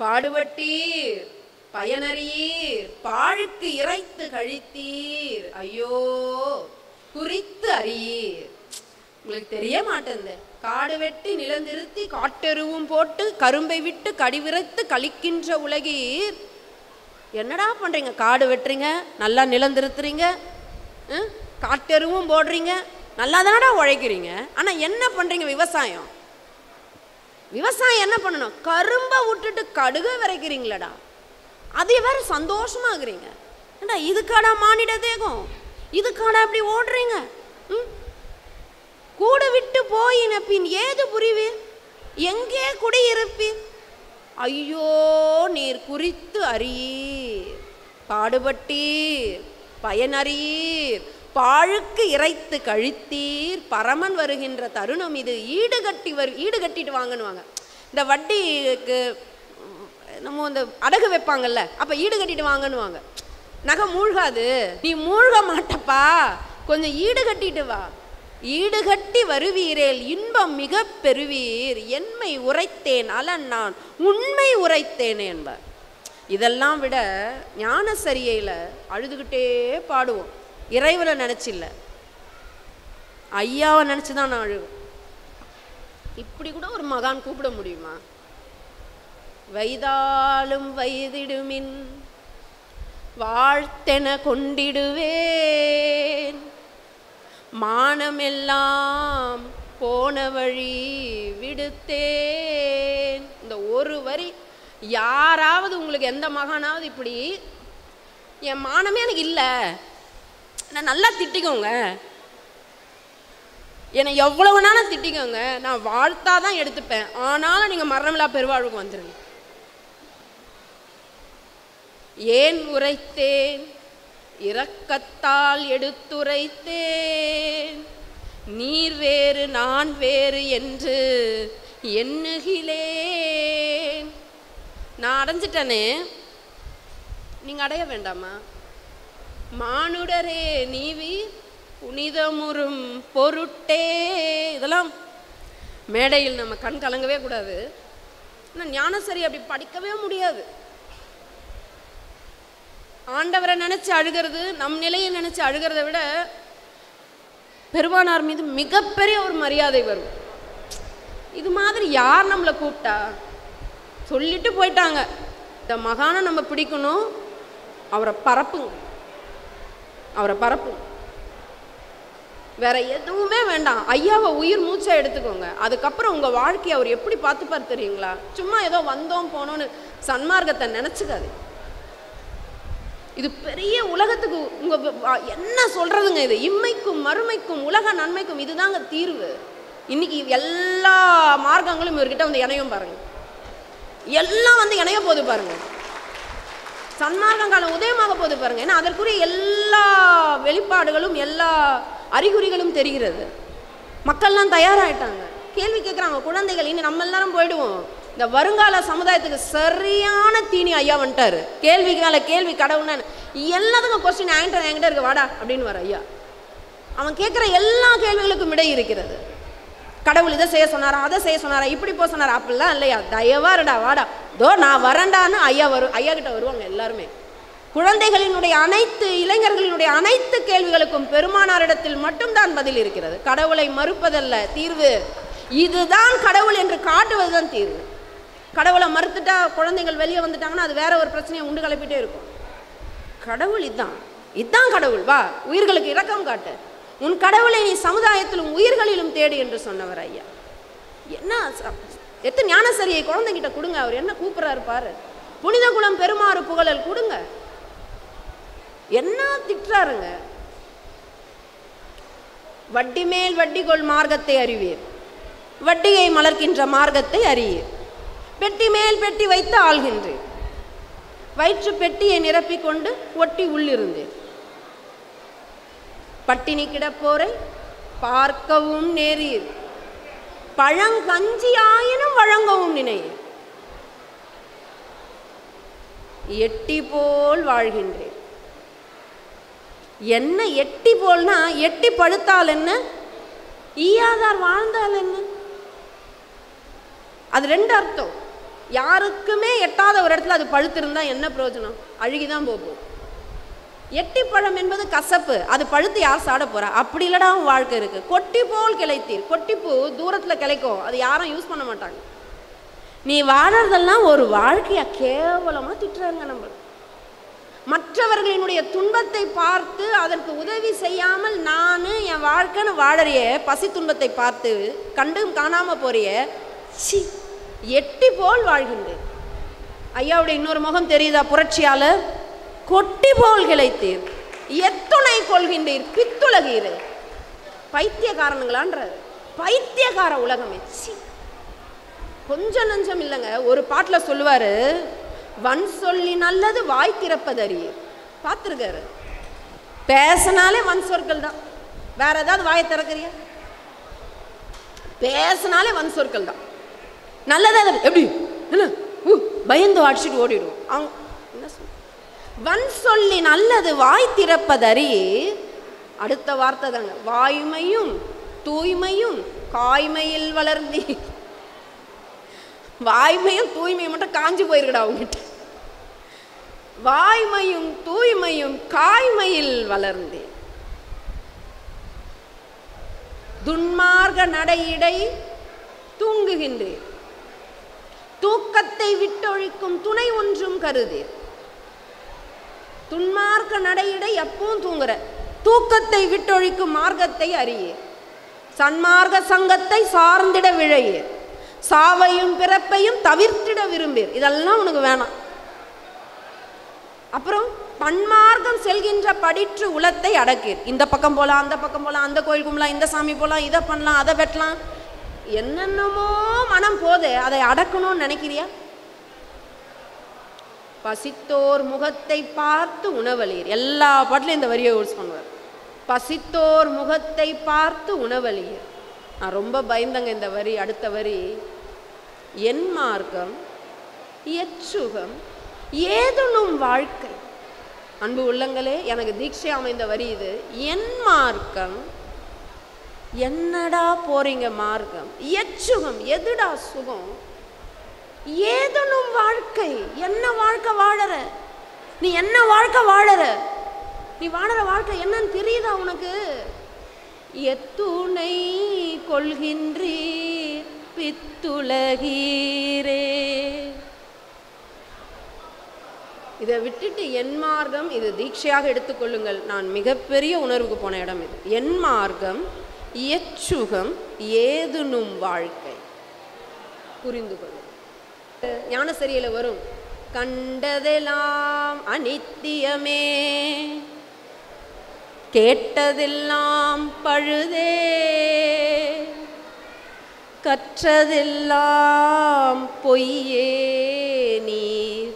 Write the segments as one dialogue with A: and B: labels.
A: பாடுபட்டீர் பயனறியீர் பாழுக்கு இறைத்து கழித்தீர் ஐயோ குறித்து அறியீர். உங்களுக்கு தெரிய மாட்டேங்குது. காடு வெட்டி நிலந்திருத்தி காட்டெருவும் போட்டு கரும்பை விட்டு கடிவிரைத்து கழிக்கின்ற உலகீர். என்னடா பண்றீங்க? காடு வெட்டுறீங்க, நல்லா நிலந்திருத்துறீங்க, காட்டெருவும் போடுறீங்க, நல்லா தானடா உழைக்கிறீங்க. ஆனா என்ன பண்றீங்க? விவசாயம் என்ன பண்ணணும்? கரும்பை விட்டுட்டு கடுகு விரைக்கிறீங்களடா. அதே வேற சந்தோஷமாகறீங்க. ஏண்டா இதுக்காடா மானிட தேகம்? இதுக்காடா அப்படி ஓடுறீங்க? கூட விட்டு போயின பின் ஏது புரிவீர்? எங்கே குடியிருப்பீர்? ஐயோ நீர் குறித்து அறியீர் பாடுபட்டீர் பயனறியீர் பாழுக்கு இறைத்து கழித்தீர். பரமன் வருகின்ற தருணம் இது. ஈடுகட்டிட்டு வாங்கன்னுவாங்க. இந்த வட்டிக்கு நம்ம இந்த அடகு வைப்பாங்கல்ல, அப்ப ஈடு கட்டிட்டு வாங்கன்னுவாங்க. நகை மூழ்காது, நீ மூழ்க மாட்டப்பா, கொஞ்சம் ஈடு கட்டிட்டு வா. ஈடுகட்டி வருவீரேல் இன்பம் மிக பெறுவீர். என்மை உரைத்தேன் அலன் நான் உண்மை உரைத்தேன் என்பார். இதெல்லாம் விட ஞான சரியையில் அழுதுகிட்டே பாடுவோம். இறைவனை நினைச்சில்ல, ஐயாவை நினைச்சுதான் நான் அழுவேன். இப்படி கூட ஒரு மகான் கூப்பிட முடியுமா? வைதாலும் வைதிடுமின் வாழ்த்தென கொண்டிடுவேன் மானமெல்லாம் போன வழி விடுத்தேன். இந்த ஒரு வரி யாராவது உங்களுக்கு எந்த மகானாவது இப்படி என் மானமே எனக்கு இல்லை, நான் நல்லா திட்டிக்கோங்க, என்னை எவ்வளவு நாளும் திட்டிக்கோங்க, நான் வாழ்த்தாதான் எடுத்துப்பேன், ஆனாலும் நீங்க மரணமில்லா பெருவாழ்வுக்கு வந்துருங்க. ஏன் உரைத்தேன்? இரக்கத்தால் எடுத்துரைத்தேன். நீர் வேறு நான் வேறு என்று எண்ணுகிலேன். நான் அடைஞ்சிட்டனே, நீங்க அடைய வேண்டாமா? மானுடரே நீவீர் புனிதமுறும் பொருட்டே. இதெல்லாம் மேடையில் நம்ம கண் கலங்கவே கூடாது. ஞானசரி அப்படி படிக்கவே முடியாது. ஆண்டவரை நினைச்சு அழுகிறது, நம் நிலையை நினைச்சு அழுகிறத விட பெருமானார் மீது மிகப்பெரிய ஒரு மரியாதை வரும். இது மாதிரி யார் நம்மளை கூப்பிட்டா? சொல்லிட்டு போயிட்டாங்க, இந்த மகானை நம்ம பிடிக்கணும், அவரை பரப்புங்க, அவரை பரப்புங்க, வேற எதுவுமே வேண்டாம். ஐயாவை உயிர் மூச்சா எடுத்துக்கோங்க. அதுக்கப்புறம் உங்க வாழ்க்கையை அவர் எப்படி பார்த்துப்பார் தெரியுங்களா? சும்மா ஏதோ வந்தோம் போனோன்னு சன்மார்க்கத்தை நினைச்சுக்காது. இது பெரிய உலகத்துக்கு உங்க என்ன சொல்றதுங்க? இது இம்மைக்கும் மறுமைக்கும் உலக நன்மைக்கும் இதுதாங்க தீர்வு. இன்னைக்கு எல்லா மார்க்கங்களும் இவர்கிட்ட வந்து இணையும் பாருங்க, எல்லாம் வந்து இணைய போது பாருங்க. சன்மார்க்கம் காலம் உதயமாக போது பாருங்க. ஏன்னா அதற்குரிய எல்லா வெளிப்பாடுகளும் எல்லா அறிகுறிகளும் தெரிகிறது. மக்கள்லாம் தயாராயிட்டாங்க, கேள்வி கேட்குறாங்க. குழந்தைகள் இனி நம்ம எல்லாரும் போயிடுவோம். இந்த வருங்கால சமுதாயத்துக்கு சரியான தீனி ஐயா வந்துட்டாரு. கேள்விக்கு மேல கேள்வி, கடவுள்னா எல்லாத்துக்கும் கொஸ்டின் என்கிட்ட இருக்கு வாடா அப்படின்னு வர ஐயா. அவன் கேட்குற எல்லா கேள்விகளுக்கும் விடை இருக்கிறது. கடவுள் இதை செய்ய சொன்னாரா, அதை செய்ய சொன்னாரா, இப்படி போக சொன்னாரா, அப்படிலாம் இல்லையா, தயவாருடா வாடா, தோ நான் வரண்டான்னு ஐயா ஐயா கிட்ட வருவாங்க எல்லாருமே. குழந்தைகளினுடைய அனைத்து இளைஞர்களினுடைய அனைத்து கேள்விகளுக்கும் பெருமானாரிடத்தில் மட்டும்தான் பதில் இருக்கிறது. கடவுளை மறுப்பதல்ல தீர்வு, இதுதான் கடவுள் என்று காட்டுவதுதான் தீர்வு. கடவுளை மறுத்துட்டா குழந்தைகள் வெளியே வந்துட்டாங்கன்னா அது வேற ஒரு பிரச்சனையை உண்டு கிளப்பிட்டே இருக்கும். கடவுள் இதுதான் கடவுள், வா உயிர்களுக்கு இரக்கம் காட்டு, உன் கடவுளை நீ சமுதாயத்திலும் உயிர்களிலும் தேடு என்று சொன்னவர் ஐயா. என்ன எத்தனை ஞானசரியை குழந்தைகிட்ட கொடுங்க, அவர் என்ன கூப்பிடுறாரு பாரு. புனித குலம் பெருமாறு புகழல் கொடுங்க, என்ன திட்டுறாருங்க. வட்டி மேல் வட்டி கொள் மார்க்கத்தை அறிவீர், வட்டியை மலர்கின்ற மார்க்கத்தை அறியீர். பெட்டி மேல் பெட்டி வைத்து ஆள்கின்றேன், வயிற்று பெட்டியை நிரப்பிக் கொண்டு ஒட்டி உள்ளிருந்தேன். பட்டினி கிடப்போரை பார்க்கவும் நேரீர், பழங்கஞ்சி ஆயினும் வழங்கவும் நினையீர். எட்டி போல் வாழ்கின்றேன். என்ன எட்டி போல்னா, எட்டி படுத்தால் என்ன, ஈயாதார் வாழ்ந்தால் என்ன, அது ரெண்டு அர்த்தம். யாருக்குமே எட்டாத ஒரு இடத்துல அது பழுத்திருந்தா என்ன பிரயோஜனம்? அழுகிதான் போகும். எட்டிப்பழம் என்பது கசப்பு, அது பழுத்து யார் சாட போறா? அப்படி இல்லடா வாழ்க்கை இருக்கு. கொட்டி போல் கிளைத்தீர். கொட்டிப்பூ தூரத்துல கிளைக்கும், அது யாரும் யூஸ் பண்ண மாட்டாங்க. நீ வாழறதெல்லாம் ஒரு வாழ்க்கையா கேவலமா திட்டுறாங்க. நம்ம மற்றவர்களினுடைய துன்பத்தை பார்த்து அதற்கு உதவி செய்யாமல் நான் என் வாழ்க்கைன்னு வாழறிய, பசி துன்பத்தை பார்த்து கண்டும் காணாம போறிய, சி எட்டி போல் வாழ்கின்றேன். ஐயாவுடைய இன்னொரு முகம் தெரியுதா? புரட்சியாளர். கொட்டி போல் கிளைத்தீர், எத்துணை கொள்கின்றீர் பித்துலகீர். பைத்தியக்காரனுங்களான்ற பைத்தியக்கார உலகமே. சி கொஞ்சம் நஞ்சம் இல்லைங்க. ஒரு பாட்டில் சொல்லுவாரு, வன் சொல்லி நல்லது வாய் திறப்பதறிய. பார்த்துருக்காரு. பேசினாலே வன் சொற்கள் தான். வேற ஏதாவது வாயை திறக்கிறியா? பேசினாலே வன் சொற்கள் தான். நல்லதா எப்படி பயந்து அடிச்சுட்டு ஓடிடுவோம். அவங்க என்ன சொல், வன் சொல்லி நல்லது வாய் திறப்பதறிய. அடுத்த வார்த்தை தாங்க, வாய்மையும் தூய்மையும் காய்மையில் வளர்ந்தி. வாய்மையும் தூய்மையும் மட்டும் காஞ்சி போயிருக்கடா அவங்ககிட்ட. வாய்மையும் தூய்மையும் காய்மையில் வளர்ந்தே. துன்மார்க்க நடையிடை தூங்குகின்றேன், தூக்கத்தை விட்டொழிக்கும் துணை ஒன்றும் கருதீர். துன்மார்க்க நடையிடை எப்பவும் தூங்குற, தூக்கத்தை விட்டொழிக்கும் மார்க்கத்தை அறியே. சன்மார்க்க சங்கத்தை சார்ந்திட விழையே, சாவையும் பிறப்பையும் தவிர்த்திட விரும்பீர். இதெல்லாம் உனக்கு வேணாம். அப்புறம் பன்மார்க்கம் செல்கின்ற படிற்று உலத்தை அடக்கீர். இந்த பக்கம் போலாம், அந்த பக்கம் போலாம், அந்த கோயில் கும்பலாம், இந்த சாமி போலாம், இதை பண்ணலாம், அதை வெட்டலாம், என்னென்னமோ மனம் போதே, அதை அடக்கணும்னு நினைக்கிறியா? பசித்தோர் முகத்தை பார்த்து உணவலீர். எல்லா பாட்டிலும் இந்த வரியை யூஸ் பண்ணுவார். பசித்தோர் முகத்தை பார்த்து உணவலீர். நான் ரொம்ப பயந்தங்க இந்த வரி. அடுத்த வரி, என் மார்க்கம் எச்சுகம் ஏதுனும் வாழ்க்கை. அன்பு உள்ளங்களே, எனக்கு தீட்சை அமைந்த வரி இது. என் மார்க்கம், என்னடா போறீங்க மார்க்கம், எச்சுகம் எதுடா சுகம், ஏதுனும் வாழ்க்கை, என்ன வாழ்க்கை வாழற நீ? என்ன வாழ்க்கை வாழற நீ? வாழற வாழ்க்கை என்னன்னு தெரியுதா உனக்கு? எத்துணை கொள்கின்றீர் பித்துலகீரே. இதை விட்டுட்டு என் மார்க்கம், இது தீட்சையாக எடுத்துக்கொள்ளுங்கள். நான் மிகப்பெரிய உணர்வுக்கு போன இடம் இது. என் மார்க்கம் எச்சுகம் ஏதுனும் வாழ்க்கை. புரிந்து கொள்ளும். ஞானசரியில வரும், கண்டதெல்லாம் அனித்தியமே, கேட்டதெல்லாம் பழுதே, கற்றதெல்லாம் பொய்யே, நீர்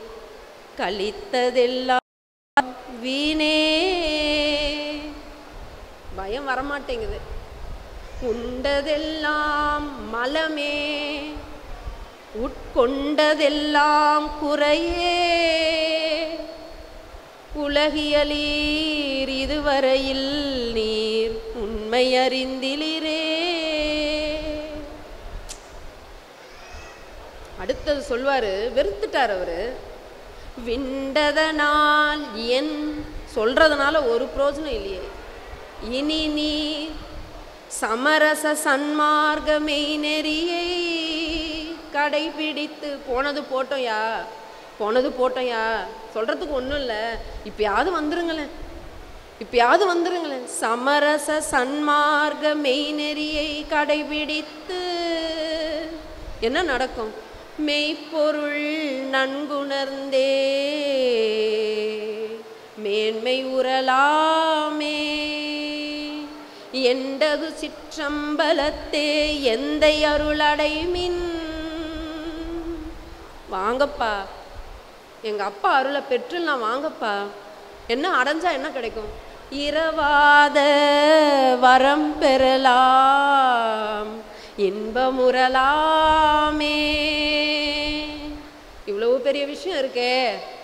A: கழித்ததெல்லாம் வீணே. பயம் வரமாட்டேங்குது. உண்டதெல்லாம் மலமே, உட்கொண்டதெல்லாம் குறையே, உலகியலீர் இதுவரையில் நீர் உண்மை அறிந்திலீரே. அடுத்தது சொல்வாரு, வெறுத்துட்டார் அவரு. விண்டதனால் என் சொல்றதுனால ஒரு பிரோஜனம் இல்லையே. இனி நீ சமரச சன்மார்க்கமை நெறியை கடைபிடித்து. போனது போட்டோம்யா, போனது போட்டோம்யா, சொல்றதுக்கு ஒன்றும் இல்லை, இப்பயாவது வந்துருங்களேன், இப்பயாவது வந்துருங்களேன். சமரச சன்மார்க்க மெய்நெறியை கடைபிடித்து என்ன நடக்கும்? மெய்ப்பொருள் நன்குணர்ந்தே மேன்மை உறலாமே. எண்டகு சிற்றம்பலத்தே எந்தை அருளடைமின். வாங்கப்பா, எங்க அப்பா அருளை பெற்று நான் வாங்கப்பா. என்ன அடைஞ்சா என்ன கிடைக்கும்? இரவாத வரம் பெறலாம், இன்பமுறலாமே. இவ்வளவு பெரிய விஷயம் இருக்கே.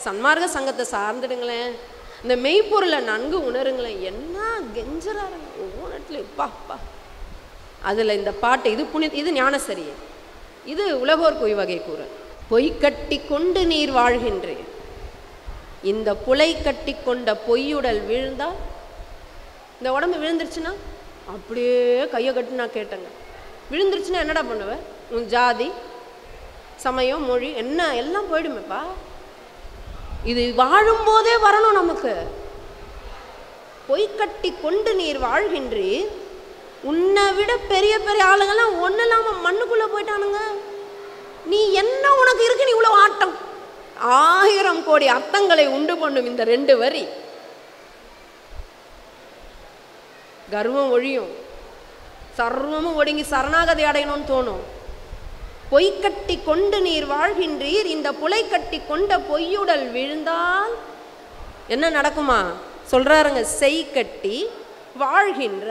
A: சன்மார்க்க சங்கத்தை சார்ந்துடுங்களேன், இந்த மெய்ப்பொருளை நன்கு உணருங்களேன். என்ன கெஞ்சறாரு ஒவ்வொரு இடத்துலையும், பாப்பா. அதில் இந்த பாட்டு இது புனி, இது ஞானசரியை, இது உலகோர் குய் வகை கூறல். பொய் கட்டி கொண்டு நீர் வாழ்கின்றேன். இந்த புலை கட்டி கொண்ட பொய்யுடல் விழுந்தா, இந்த உடம்பு விழுந்துருச்சுன்னா அப்படியே கையை கட்டி நான் கேட்டேங்க, விழுந்துருச்சுன்னா என்னடா பண்ணுவேன்? உன் ஜாதி சமயம் மொழி என்ன எல்லாம் போயிடுமேப்பா. இது வாழும்போதே வரணும் நமக்கு. பொய் கட்டி கொண்டு நீர் வாழ்கின்றீர், உன்னை விட பெரிய பெரிய ஆளுங்கெல்லாம் ஒன்றும் இல்லாமல் மண்ணுக்குள்ளே போயிட்டானுங்க. நீ என்ன உனக்கு இருக்கு? நீ இவ்வளோ ஆட்டம். 1000 கோடி அர்த்தங்களை உண்டு பண்ணும் இந்த 2 வரி. கர்வம் ஒழியும், சர்வமும் ஒடுங்கி சரணாகதி அடையணும்னு தோணும். பொய் கட்டி கொண்டு நீர் வாழ்கின்றீர், இந்த புலை கட்டி கொண்ட பொய்யுடல் விழுந்தால் என்ன நடக்குமா சொல்றாருங்க. செய் கட்டி வாழ்கின்ற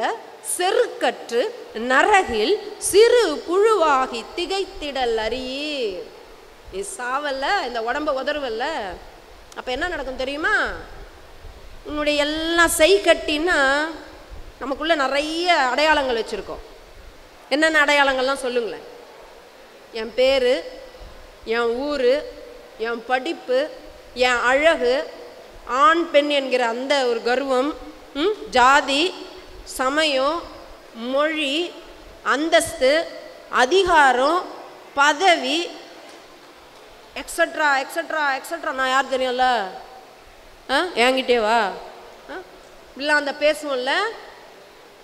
A: செருக்கற்று நரகில் சிறு புழுவாகி திகைத்திடல் அறியீர். நீ சாவல்ல, இந்த உடம்ப உதறுவல்ல, அப்ப என்ன நடக்கும் தெரியுமா? உன்னுடைய எல்லாம் செய் கட்டின்னா நமக்குள்ள நிறைய அடையாளங்கள் வச்சிருக்கோம். என்னென்ன அடையாளங்கள்லாம் சொல்லுங்களேன். என் பேரு, என் ஊரு, என் படிப்பு, என் அழகு, ஆண் பெண் என்கிற அந்த ஒரு கர்வம், ஜாதி சமயம் மொழி அந்தஸ்து அதிகாரம் பதவி எக்ஸட்ரா எக்ஸட்ரா எக்ஸட்ரா. நான் யார் தெரியும்ல? என்கிட்டே வா இல்லை அந்த பேசுவோம்ல.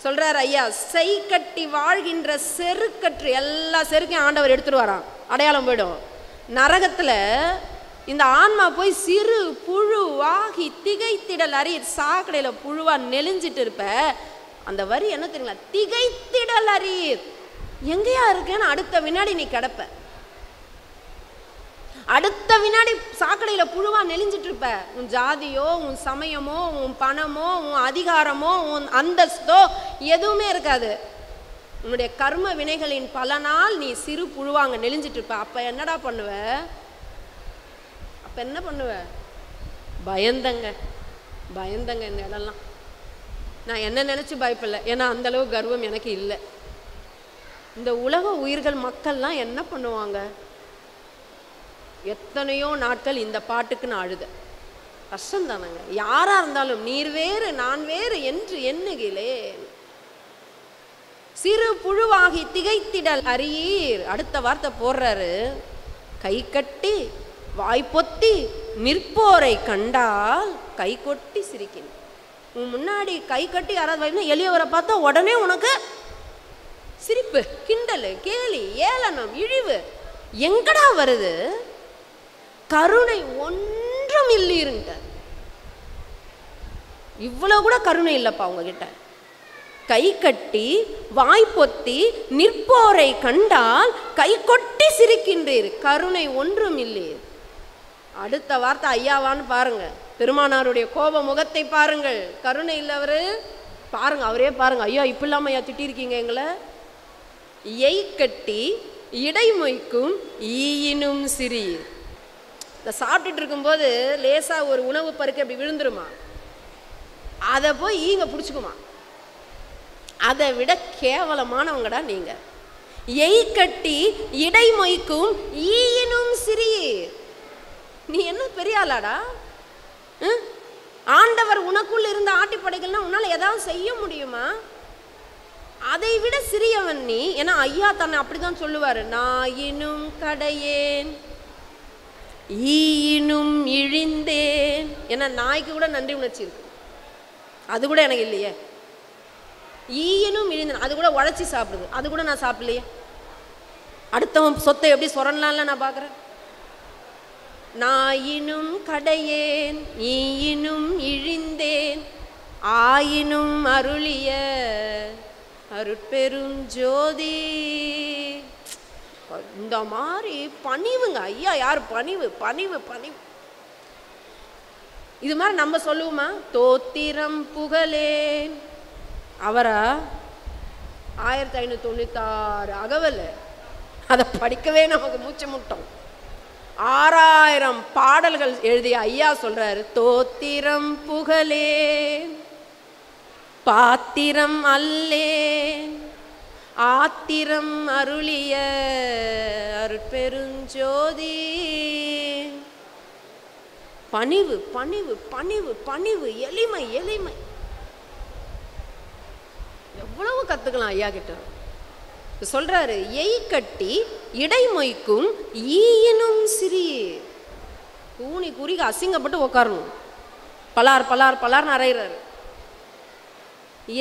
A: சொல்றார் ஐயா, செய் கட்டி வாழ்கின்ற செருக்கற்று எல்லா செருக்கையும் ஆண்டவர் எடுத்துருவாராம், அடையாளம் போயிடும். நரகத்துல இந்த ஆன்மா போய் சிறு புழுவாகி திகைத்திடல் அறியீர். சாக்கடையில புழுவா நெளிஞ்சிட்டு இருப்ப. அந்த வரி என்ன தெரியுங்களா? திகைத்திடல் அறியீர். எங்கேயா இருக்கேன்னு அடுத்த வினாடி நீ கிடப்ப. அடுத்த வினாடி சாக்கடையில புழுவா நெளிஞ்சிட்டு இருப்ப. உன் ஜாதியோ உன் சமயமோ உன் பணமோ உன் அதிகாரமோ உன் அந்தஸ்தோ எதுவுமே இருக்காது. உன்னுடைய கர்ம வினைகளின் பலனால் நீ சிறு புழுவாங்க நெளிஞ்சிட்டு இருப்ப. அப்ப என்னடா பண்ணுவ? அப்ப என்ன பண்ணுவ? பயந்தங்க பயந்தங்க. இந்த இடம்லாம் நான் என்ன நினைச்சு பயப்படல, ஏன்னா அந்த அளவு கர்வம் எனக்கு இல்லை. இந்த உலக உயிர்கள் மக்கள்லாம் என்ன பண்ணுவாங்க? எத்தனையோ நாட்கள் இந்த பாட்டுக்கு நான் அழுத. கஷ்டம் தானங்க. யாரா இருந்தாலும் நீர் வேறு நான் வேறு என்று எண்ணுகிறேன். சிறு புழுவாகி திகைத்திடல் அறியீர். அடுத்த வார்த்தை போடுறாரு, கை கட்டி வாய்ப்பொத்தி நிற்போரை கண்டால் கை கொட்டி சிரிக்கின்ற. உன் முன்னாடி கை கட்டி யாராவது எளியவரை பார்த்தா உடனே உனக்கு சிரிப்பு, கிண்டல், கேலி, ஏளனம், இழிவு எங்கடா வருது? கருணை ஒன்றும் இல்லைருங்க. இவ்வளவு கூட கருணை இல்லப்பா உங்ககிட்ட. கை கட்டி வாய்ப்பொத்தி நிற்போரை கண்டால் கை கொட்டி சிரிக்கின்றீர், கருணை ஒன்றும் இல்லை. அடுத்த வார்த்தை ஐயாவான்னு பாருங்க. பெருமானாருடைய கோப முகத்தை பாருங்கள். கருணை இல்லை அவரு. பாருங்க, அவரே பாருங்க. ஐயா இப்ப இல்லாம ஐயா திட்டிருக்கீங்க எங்களை. எய் கட்டி இடை மொய்க்கும் ஈயினும் சிறீர். இந்த சாப்பிட்டுட்டு இருக்கும்போது லேசா ஒரு உணவு பருக்க அப்படி விழுந்துருமா, அதை போய் ஈங்க பிடிச்சிக்குமா. அதை விட கேவலமானவங்கடா நீங்க. எய் கட்டி இடை மொய்க்கும் ஈயினும் சிறீர். நீ என்ன பெரிய ஆளாடா? ஆண்டவர் உனக்குள் இருந்த ஆட்டி படைகள்னா உன்னால ஏதாவது செய்ய முடியுமா? அதை விட சிறியவன் நீ. ஏன்னா ஐயா தன்னை அப்படிதான் சொல்லுவாரு. நாயினும் கடையேன் ஈயினும் இழிந்தேன். ஏன்னா நாய்க்கு கூட நன்றி உணர்ச்சி இருக்கு, அது கூட எனக்கு இல்லையே. ஈயினும் இழிந்தேன், அது கூட உழைச்சி சாப்பிடுது, அது கூட நான் சாப்பிடலையே. அடுத்தவன் சொத்தை எப்படி சொரண்டலாம்ல நான் பார்க்குறேன். நாயினும் கடையேன் ஈயினும் இழிந்தேன் ஆயினும் அருளிய அருட்பெரும் ஜோதி. இந்த மாதிரி பணிவுங்க ஐயா. யார் பணிவு? பணிவு பணிவு. இது மாதிரி நம்ம சொல்லுவோமா? தோத்திரம் புகழேன். அவரா 1596 அகவல், அதை படிக்கவே நமக்கு மூச்சு முட்டும். 6000 பாடல்கள் எழுதிய ஐயா சொல்றாரு, தோத்திரம் புகழேன் பாத்திரம் அல்லேன் ஆத்திரம் அருளிய அருட்பெருஞ்சோதி. பணிவு பணிவு பணிவு பணிவு, எளிமை எளிமை. எவ்வளவு கத்துக்கலாம் ஐயா கிட்ட. சொல்றாரு, எய் கட்டி இடைமொய்க்கும் ஈயினும் சிறிய. கூனி குறிக அசிங்கப்பட்டு உக்காரணும். பலார் பலார் பலார் அறையிறாரு.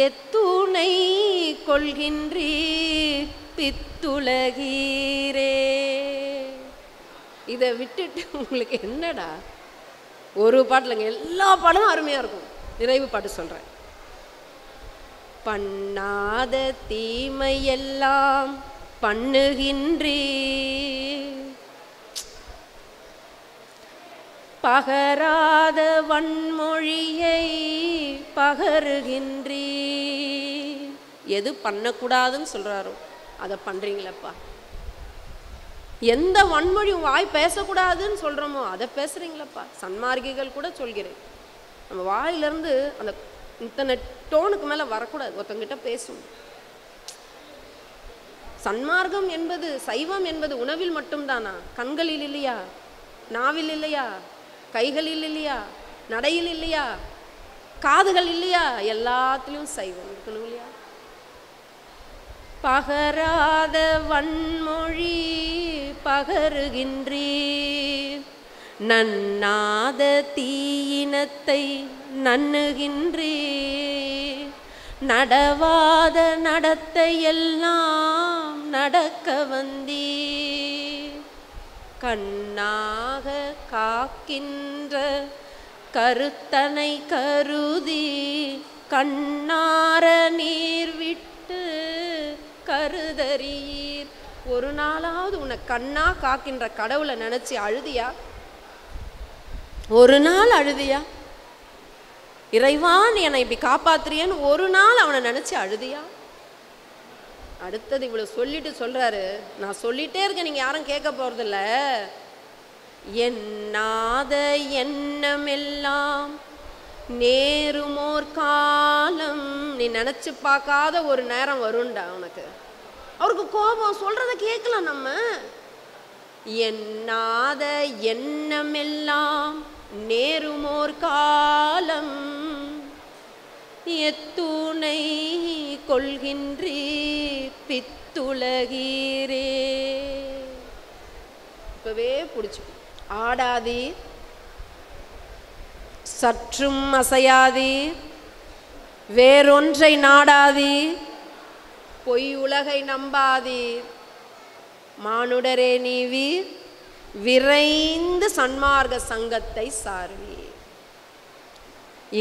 A: எத்துணை கொள்கின்றீர் பித்துலகீரே. இதை விட்டுட்டு உங்களுக்கு என்னடா? ஒரு பாட்டுலங்க, எல்லா பாட்டும் அருமையா இருக்கும். நிறைவு பாட்டு சொல்றேன். பண்ணாத தீமையெல்லாம் பண்ணுகின்றீர், பகராத வன்மொழியை பகருகின்றீர். எது பண்ணக்கூடாதுன்னு சொல்றாரோ அதை பண்றீங்களப்பா. எந்த வன்மொழி வாய் பேசக்கூடாதுன்னு சொல்றோமோ அதை பேசுறீங்களப்பா. சன்மார்க்கிகள் கூட சொல்கிறேன், நம்ம வாயிலிருந்து அந்த இத்தனை டோனுக்கு மேல வரக்கூடாது. ஒருத்தங்கிட்ட பேசணும். சன்மார்க்கம் என்பது, சைவம் என்பது உணவில் மட்டும்தானா? கண்களில் இல்லையா? நாவில் இல்லையா? கைகளில் இல்லையா? நடையில் இல்லையா? காதுகள் இல்லையா? எல்லாத்திலும் சைவம் இருக்கணும் இல்லையா? பகராத வன்மொழி பகருகின்றீர், நன்னாத தீயினத்தை நண்ணுகின்றீர், நடவாத நடத்தையெல்லாம் நடக்க வந்தீர், கண்ணாக காக்கின்ற கருத்தனை கருதி கண்ணார நீர் விட்டு கருதறீர். ஒரு நாளாவது உன்னை கண்ணா காக்கின்ற கடவுளை நினைச்சு அழுதியா? ஒரு நாள் அழுதியா? இறைவான் என்னை இப்படி காப்பாத்துறியன்னு ஒரு நாள் அவனை நினைச்சு அழுதியா? அடுத்தது இவ்வளவு சொல்லிட்டு சொல்றாரு, நான் சொல்லிட்டே இருக்கேன், நீங்க யாரும் கேட்க போறதில்ல. எண்ணாத எண்ணமெல்லாம் நேருமோர் காலம். நீ நினைச்சு பார்க்காத ஒரு நேரம் வரும்டா உனக்கு. அவருக்கு கோபம், சொல்றத கேட்கலாம் நம்ம. எண்ணாத எண்ணமெல்லாம் நேருமோர் காலம், எத்துணை கொள்கின்றீர் பித்துலகீரே. இப்பவே பிடிச்சு. ஆடாதீர், சற்றும் அசையாதீர், வேறொன்றை நாடாதீர், பொய் உலகை நம்பாதீர், மானுடரே நீவீர், விரைந்து சன்மார்க்க சங்கத்தை சார்வீர்,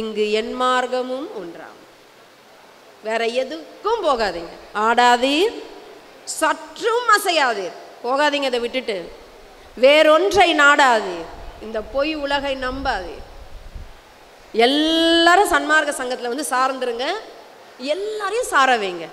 A: இங்கு என் மார்க்கமும் ஒன்றாம். வேற எதுக்கும் போகாதீங்க. ஆடாதீர், சற்றும் அசையாதீர், போகாதீங்க. இதை விட்டுட்டு வேறொன்றை நாடாதீர், இந்த பொய் உலகை நம்பாதீர். எல்லாரும் சன்மார்க்க சங்கத்தில் வந்து சார்ந்துருங்க. எல்லாரையும் சார வைங்க.